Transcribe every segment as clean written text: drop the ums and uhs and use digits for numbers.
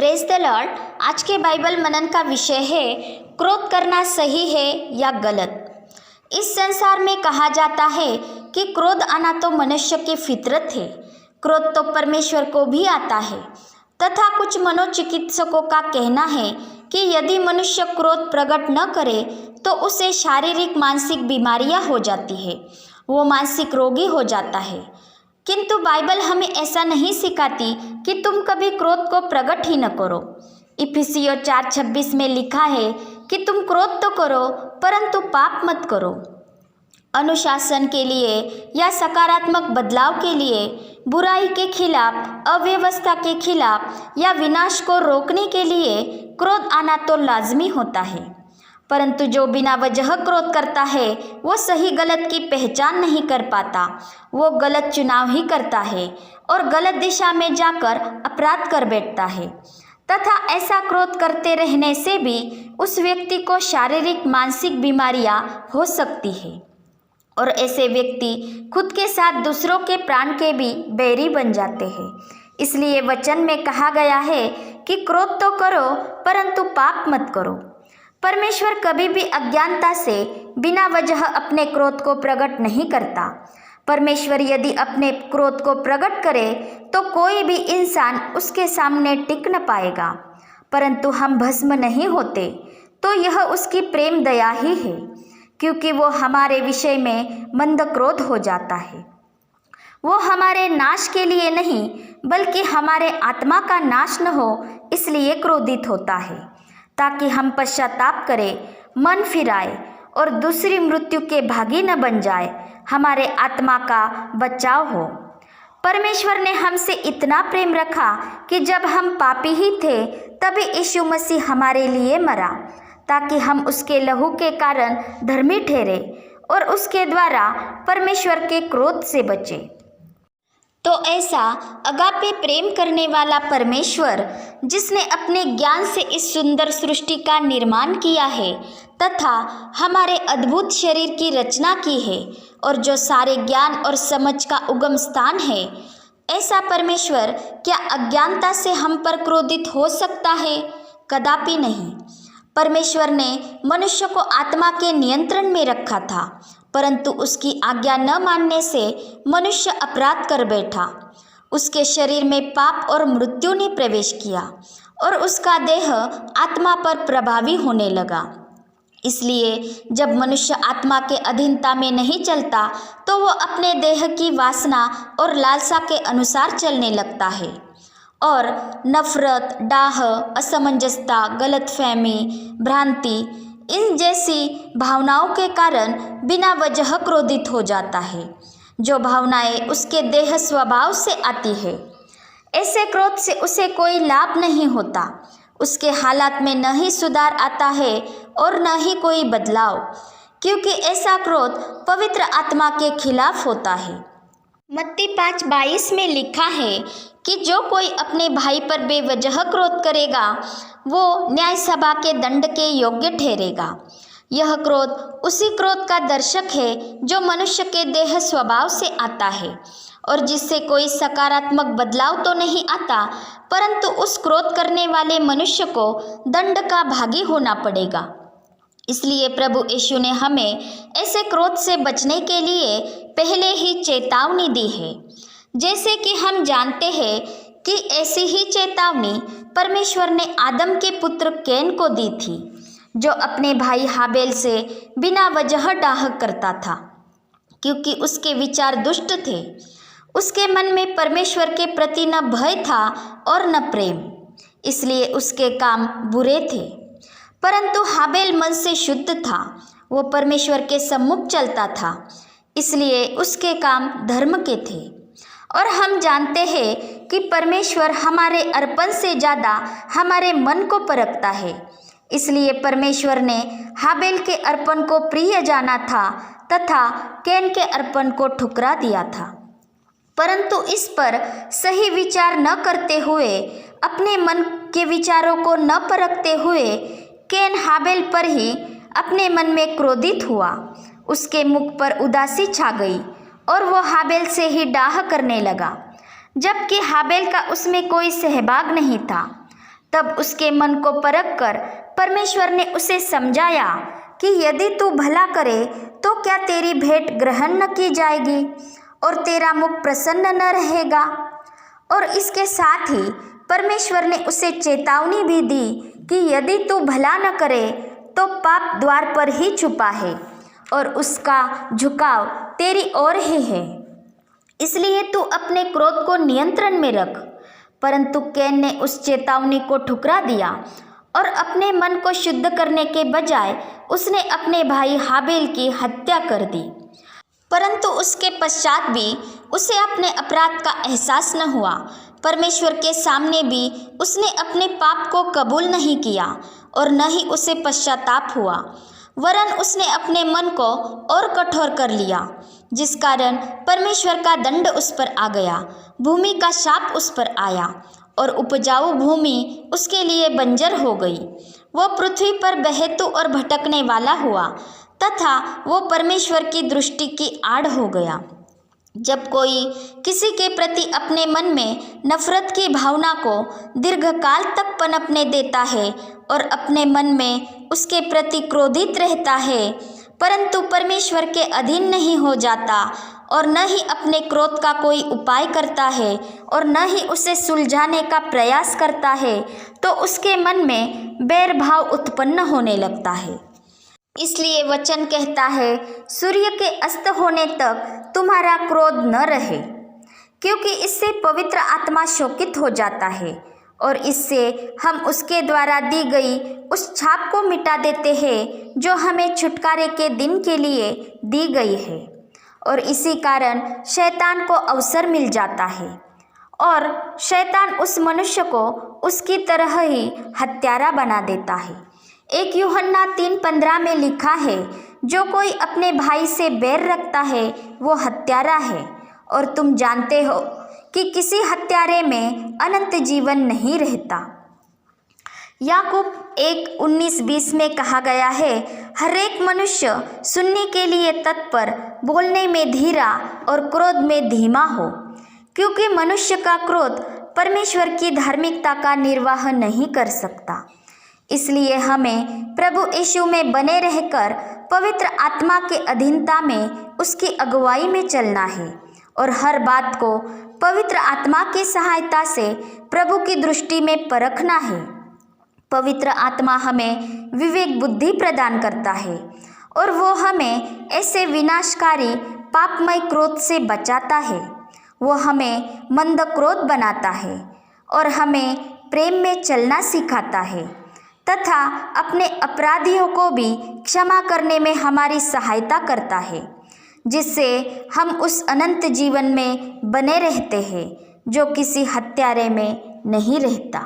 Praise the Lord. आज के Bible मनन का विषय है क्रोध करना सही है या गलत। इस संसार में कहा जाता है कि क्रोध आना तो मनुष्य की फितरत है। क्रोध तो परमेश्वर को भी आता है तथा कुछ मनोचिकित्सकों का कहना है कि यदि मनुष्य क्रोध प्रकट न करे तो उसे शारीरिक मानसिक बीमारियां हो जाती है, वो मानसिक रोगी हो जाता है। किंतु बाइबल हमें ऐसा नहीं सिखाती कि तुम कभी क्रोध को प्रकट ही न करो। इफिसियों 4:26 में लिखा है कि तुम क्रोध तो करो परंतु पाप मत करो। अनुशासन के लिए या सकारात्मक बदलाव के लिए, बुराई के खिलाफ, अव्यवस्था के खिलाफ या विनाश को रोकने के लिए क्रोध आना तो लाजमी होता है। परंतु जो बिना वजह क्रोध करता है वो सही गलत की पहचान नहीं कर पाता, वो गलत चुनाव ही करता है और गलत दिशा में जाकर अपराध कर बैठता है। तथा ऐसा क्रोध करते रहने से भी उस व्यक्ति को शारीरिक मानसिक बीमारियां हो सकती है और ऐसे व्यक्ति खुद के साथ दूसरों के प्राण के भी बैरी बन जाते हैं। इसलिए वचन में कहा गया है कि क्रोध तो करो परंतु पाप मत करो। परमेश्वर कभी भी अज्ञानता से बिना वजह अपने क्रोध को प्रकट नहीं करता। परमेश्वर यदि अपने क्रोध को प्रकट करे तो कोई भी इंसान उसके सामने टिक न पाएगा। परंतु हम भस्म नहीं होते तो यह उसकी प्रेम दया ही है, क्योंकि वो हमारे विषय में मंद क्रोध हो जाता है। वो हमारे नाश के लिए नहीं बल्कि हमारे आत्मा का नाश न हो इसलिए क्रोधित होता है, ताकि हम पश्चाताप करें, मन फिराए और दूसरी मृत्यु के भागी न बन जाए, हमारे आत्मा का बचाव हो। परमेश्वर ने हमसे इतना प्रेम रखा कि जब हम पापी ही थे तभी यीशु मसीह हमारे लिए मरा, ताकि हम उसके लहू के कारण धर्मी ठहरे और उसके द्वारा परमेश्वर के क्रोध से बचे। तो ऐसा अगापे प्रेम करने वाला परमेश्वर, जिसने अपने ज्ञान से इस सुंदर सृष्टि का निर्माण किया है तथा हमारे अद्भुत शरीर की रचना की है और जो सारे ज्ञान और समझ का उगम स्थान है, ऐसा परमेश्वर क्या अज्ञानता से हम पर क्रोधित हो सकता है? कदापि नहीं। परमेश्वर ने मनुष्य को आत्मा के नियंत्रण में रखा था, परंतु उसकी आज्ञा न मानने से मनुष्य अपराध कर बैठा। उसके शरीर में पाप और मृत्यु ने प्रवेश किया और उसका देह आत्मा पर प्रभावी होने लगा। इसलिए जब मनुष्य आत्मा के अधीनता में नहीं चलता तो वो अपने देह की वासना और लालसा के अनुसार चलने लगता है और नफरत, डाह, असमंजसता, गलतफहमी, भ्रांति इन जैसी भावनाओं के कारण बिना वजह क्रोधित हो जाता है, जो भावनाएं उसके देह स्वभाव से आती है। ऐसे क्रोध से उसे कोई लाभ नहीं होता, उसके हालात में न ही सुधार आता है और न ही कोई बदलाव, क्योंकि ऐसा क्रोध पवित्र आत्मा के खिलाफ होता है। मत्ती 5:22 में लिखा है कि जो कोई अपने भाई पर बेवजह क्रोध करेगा वो न्याय सभा के दंड के योग्य ठहरेगा। यह क्रोध उसी क्रोध का दर्शक है जो मनुष्य के देह स्वभाव से आता है और जिससे कोई सकारात्मक बदलाव तो नहीं आता, परंतु उस क्रोध करने वाले मनुष्य को दंड का भागी होना पड़ेगा। इसलिए प्रभु यीशु ने हमें ऐसे क्रोध से बचने के लिए पहले ही चेतावनी दी है। जैसे कि हम जानते हैं कि ऐसी ही चेतावनी परमेश्वर ने आदम के पुत्र कैन को दी थी, जो अपने भाई हाबेल से बिना वजह डाह करता था, क्योंकि उसके विचार दुष्ट थे। उसके मन में परमेश्वर के प्रति न भय था और न प्रेम, इसलिए उसके काम बुरे थे। परंतु हाबेल मन से शुद्ध था, वो परमेश्वर के सम्मुख चलता था, इसलिए उसके काम धर्म के थे। और हम जानते हैं कि परमेश्वर हमारे अर्पण से ज़्यादा हमारे मन को परखता है, इसलिए परमेश्वर ने हाबेल के अर्पण को प्रिय जाना था तथा कैन के अर्पण को ठुकरा दिया था। परंतु इस पर सही विचार न करते हुए, अपने मन के विचारों को न परखते हुए, कैन हाबेल पर ही अपने मन में क्रोधित हुआ। उसके मुख पर उदासी छा गई और वो हाबेल से ही डाह करने लगा, जबकि हाबेल का उसमें कोई सहभाग नहीं था। तब उसके मन को परख कर परमेश्वर ने उसे समझाया कि यदि तू भला करे तो क्या तेरी भेंट ग्रहण न की जाएगी और तेरा मुख प्रसन्न न रहेगा। और इसके साथ ही परमेश्वर ने उसे चेतावनी भी दी कि यदि तू भला न करे तो पाप द्वार पर ही छुपा है और उसका झुकाव तेरी ओर ही है, इसलिए तू अपने क्रोध को नियंत्रण में रख। परंतु कैन ने उस चेतावनी को ठुकरा दिया और अपने मन को शुद्ध करने के बजाय उसने अपने भाई हाबिल की हत्या कर दी। परंतु उसके पश्चात भी उसे अपने अपराध का एहसास न हुआ। परमेश्वर के सामने भी उसने अपने पाप को कबूल नहीं किया और न ही उसे पश्चाताप हुआ, वरन उसने अपने मन को और कठोर कर लिया, जिस कारण परमेश्वर का दंड उस पर आ गया। भूमि का शाप उस पर आया और उपजाऊ भूमि उसके लिए बंजर हो गई। वो पृथ्वी पर बहेतु और भटकने वाला हुआ तथा वो परमेश्वर की दृष्टि की आड़ हो गया। जब कोई किसी के प्रति अपने मन में नफरत की भावना को दीर्घकाल तक पनपने देता है और अपने मन में उसके प्रति क्रोधित रहता है, परंतु परमेश्वर के अधीन नहीं हो जाता और न ही अपने क्रोध का कोई उपाय करता है और न ही उसे सुलझाने का प्रयास करता है, तो उसके मन में बैर भाव उत्पन्न होने लगता है। इसलिए वचन कहता है, सूर्य के अस्त होने तक तुम्हारा क्रोध न रहे, क्योंकि इससे पवित्र आत्मा शोकित हो जाता है और इससे हम उसके द्वारा दी गई उस छाप को मिटा देते हैं जो हमें छुटकारे के दिन के लिए दी गई है। और इसी कारण शैतान को अवसर मिल जाता है और शैतान उस मनुष्य को उसकी तरह ही हत्यारा बना देता है। 1 यूहन्ना 3:15 में लिखा है, जो कोई अपने भाई से बैर रखता है वो हत्यारा है और तुम जानते हो कि किसी हत्यारे में अनंत जीवन नहीं रहता। याकूब 1:19-20 में कहा गया है, हर एक मनुष्य सुनने के लिए तत्पर, बोलने में धीरा और क्रोध में धीमा हो, क्योंकि मनुष्य का क्रोध परमेश्वर की धार्मिकता का निर्वाह नहीं कर सकता। इसलिए हमें प्रभु यीशु में बने रहकर पवित्र आत्मा के अधीनता में उसकी अगुवाई में चलना है और हर बात को पवित्र आत्मा की सहायता से प्रभु की दृष्टि में परखना है। पवित्र आत्मा हमें विवेक बुद्धि प्रदान करता है और वो हमें ऐसे विनाशकारी पापमय क्रोध से बचाता है। वो हमें मंद क्रोध बनाता है और हमें प्रेम में चलना सिखाता है तथा अपने अपराधियों को भी क्षमा करने में हमारी सहायता करता है, जिससे हम उस अनंत जीवन में बने रहते हैं जो किसी हत्यारे में नहीं रहता।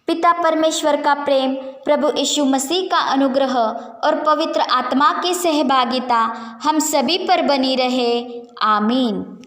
पिता परमेश्वर का प्रेम, प्रभु यीशु मसीह का अनुग्रह और पवित्र आत्मा की सहभागिता हम सभी पर बनी रहे। आमीन।